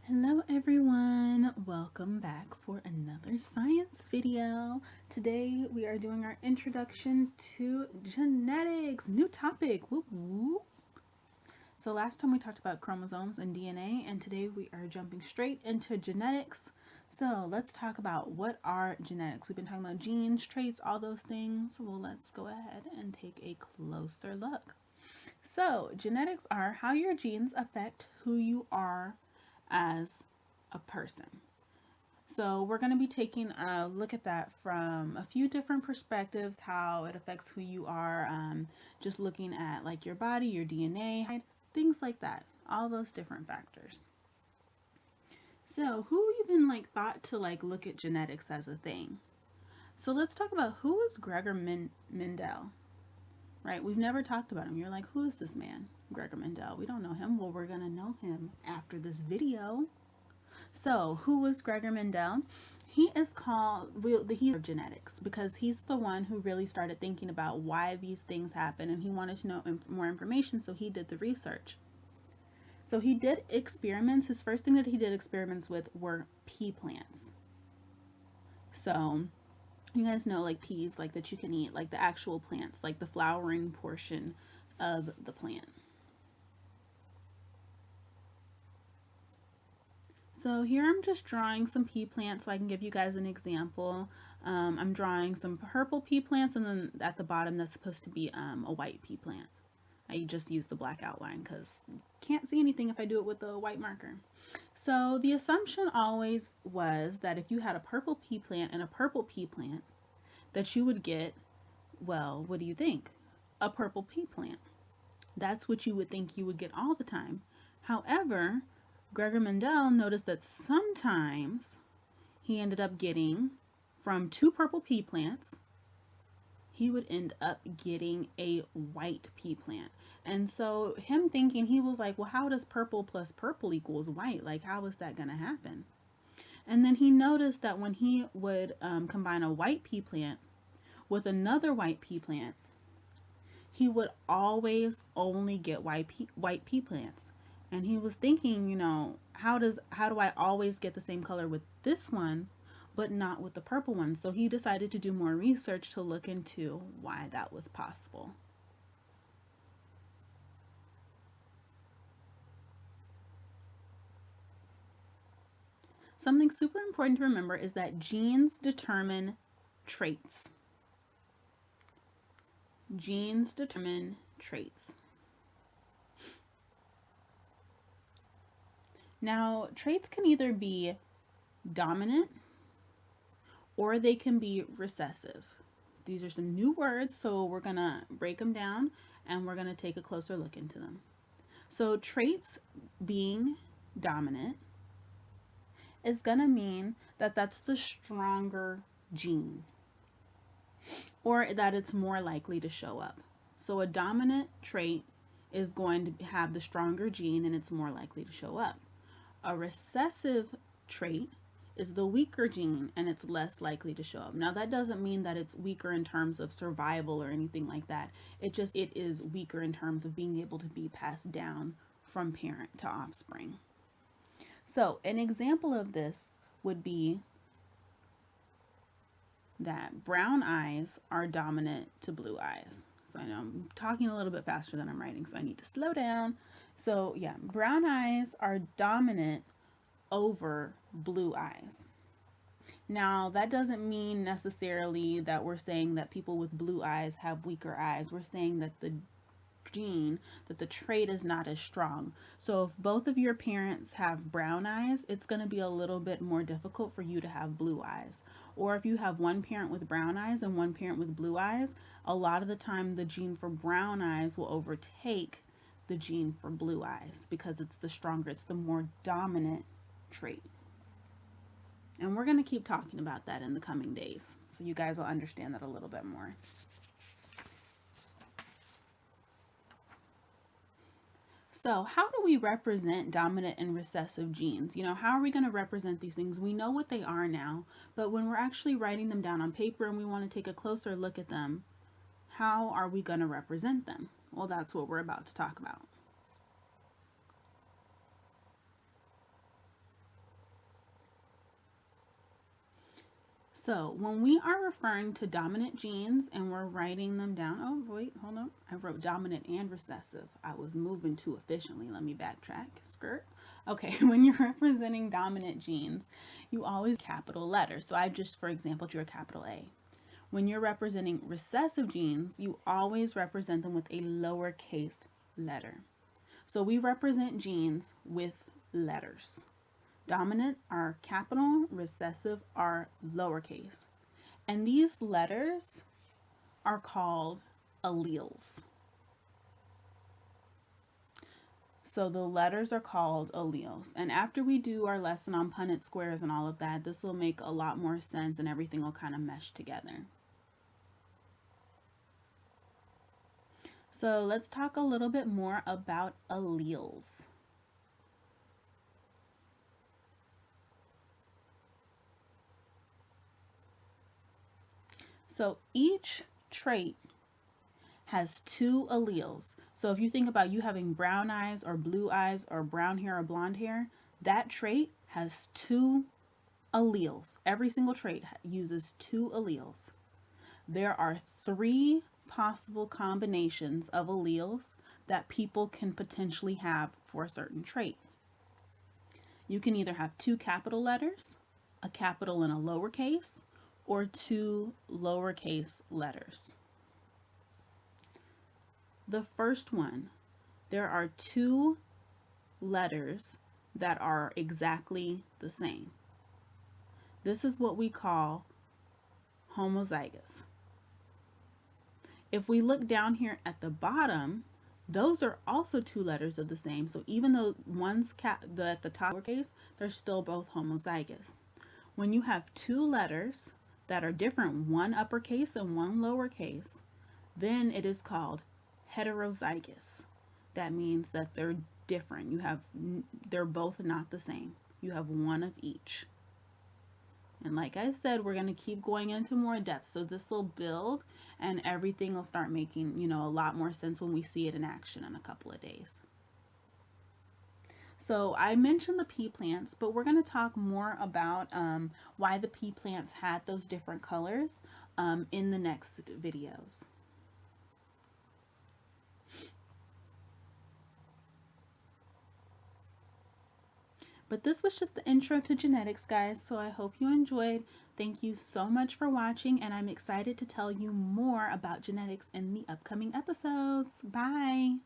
Hello everyone, welcome back for another science video. Today we are doing our introduction to genetics, new topic. Woo woo. So last time we talked about chromosomes and DNA, and today we are jumping straight into genetics. So let's talk about what are genetics. We've been talking about genes, traits, all those things. Well, let's go ahead and take a closer look. So genetics are how your genes affect who you are as a person. So we're going to be taking a look at that from a few different perspectives, how it affects who you are, just looking at like your body, your DNA, things like that, all those different factors. So who even like thought to like look at genetics as a thing? So let's talk about who is Gregor Mendel, right? We've never talked about him. You're like, who is this man, Gregor Mendel? We don't know him. Well, we're going to know him after this video. So, who was Gregor Mendel? He is called the hero of genetics because he's the one who really started thinking about why these things happen, and he wanted to know more information, so he did the research. So he did experiments. His first thing that he did experiments with were pea plants. So you guys know like peas, like that you can eat, like the actual plants, like the flowering portion of the plant. So here I'm just drawing some pea plants so I can give you guys an example. I'm drawing some purple pea plants, and then at the bottom that's supposed to be a white pea plant. I just use the black outline because can't see anything if I do it with a white marker. So the assumption always was that if you had a purple pea plant and a purple pea plant, that you would get, well, what do you think? A purple pea plant. That's what you would think you would get all the time. However, Gregor Mendel noticed that sometimes he ended up getting, from two purple pea plants, he would end up getting a white pea plant. And so him thinking, he was like, well, how does purple plus purple equals white? Like, how is that going to happen? And then he noticed that when he would combine a white pea plant with another white pea plant, he would always only get white pea plants. And he was thinking, how do I always get the same color with this one but not with the purple one? So he decided to do more research to look into why that was possible. Something super important to remember is that genes determine traits. Genes determine traits. Now, traits can either be dominant or they can be recessive. These are some new words, so we're going to break them down and we're going to take a closer look into them. So, traits being dominant is going to mean that that's the stronger gene, or that it's more likely to show up. So, a dominant trait is going to have the stronger gene and it's more likely to show up. A recessive trait is the weaker gene and it's less likely to show up. Now that doesn't mean that it's weaker in terms of survival or anything like that. It is weaker in terms of being able to be passed down from parent to offspring. So an example of this would be that brown eyes are dominant to blue eyes. So I know I'm talking a little bit faster than I'm writing, so I need to slow down. So yeah, brown eyes are dominant over blue eyes. Now, that doesn't mean necessarily that we're saying that people with blue eyes have weaker eyes. We're saying that the gene, that the trait is not as strong. So if both of your parents have brown eyes, it's going to be a little bit more difficult for you to have blue eyes. Or if you have one parent with brown eyes and one parent with blue eyes, a lot of the time the gene for brown eyes will overtake the gene for blue eyes because it's the stronger, it's the more dominant trait. And we're going to keep talking about that in the coming days, so you guys will understand that a little bit more. So how do we represent dominant and recessive genes? How are we going to represent these things? We know what they are now, but when we're actually writing them down on paper and we want to take a closer look at them, how are we going to represent them? Well, that's what we're about to talk about. So when we are referring to dominant genes and we're writing them down, oh wait, hold on. I wrote dominant and recessive. I was moving too efficiently. Let me backtrack. Skirt. Okay, when you're representing dominant genes, you always capital letters. So I just, for example, drew a capital A. When you're representing recessive genes, you always represent them with a lowercase letter. So we represent genes with letters. Dominant are capital, recessive are lowercase. And these letters are called alleles. So the letters are called alleles. And after we do our lesson on Punnett squares and all of that, this will make a lot more sense and everything will kind of mesh together. So let's talk a little bit more about alleles. So each trait has two alleles. So if you think about you having brown eyes or blue eyes or brown hair or blonde hair, that trait has two alleles. Every single trait uses two alleles. There are three possible combinations of alleles that people can potentially have for a certain trait. You can either have two capital letters, a capital and a lowercase, or two lowercase letters. The first one, there are two letters that are exactly the same. This is what we call homozygous. If we look down here at the bottom, those are also two letters of the same. So even though one's at the top lowercase, they're still both homozygous. When you have two letters that are different, one uppercase and one lowercase, then it is called heterozygous. That means that they're different. They're both not the same. You have one of each. And like I said, we're going to keep going into more depth. So this will build and everything will start making, a lot more sense when we see it in action in a couple of days. So I mentioned the pea plants, but we're going to talk more about why the pea plants had those different colors in the next videos. But this was just the intro to genetics, guys, so I hope you enjoyed. Thank you so much for watching, and I'm excited to tell you more about genetics in the upcoming episodes. Bye!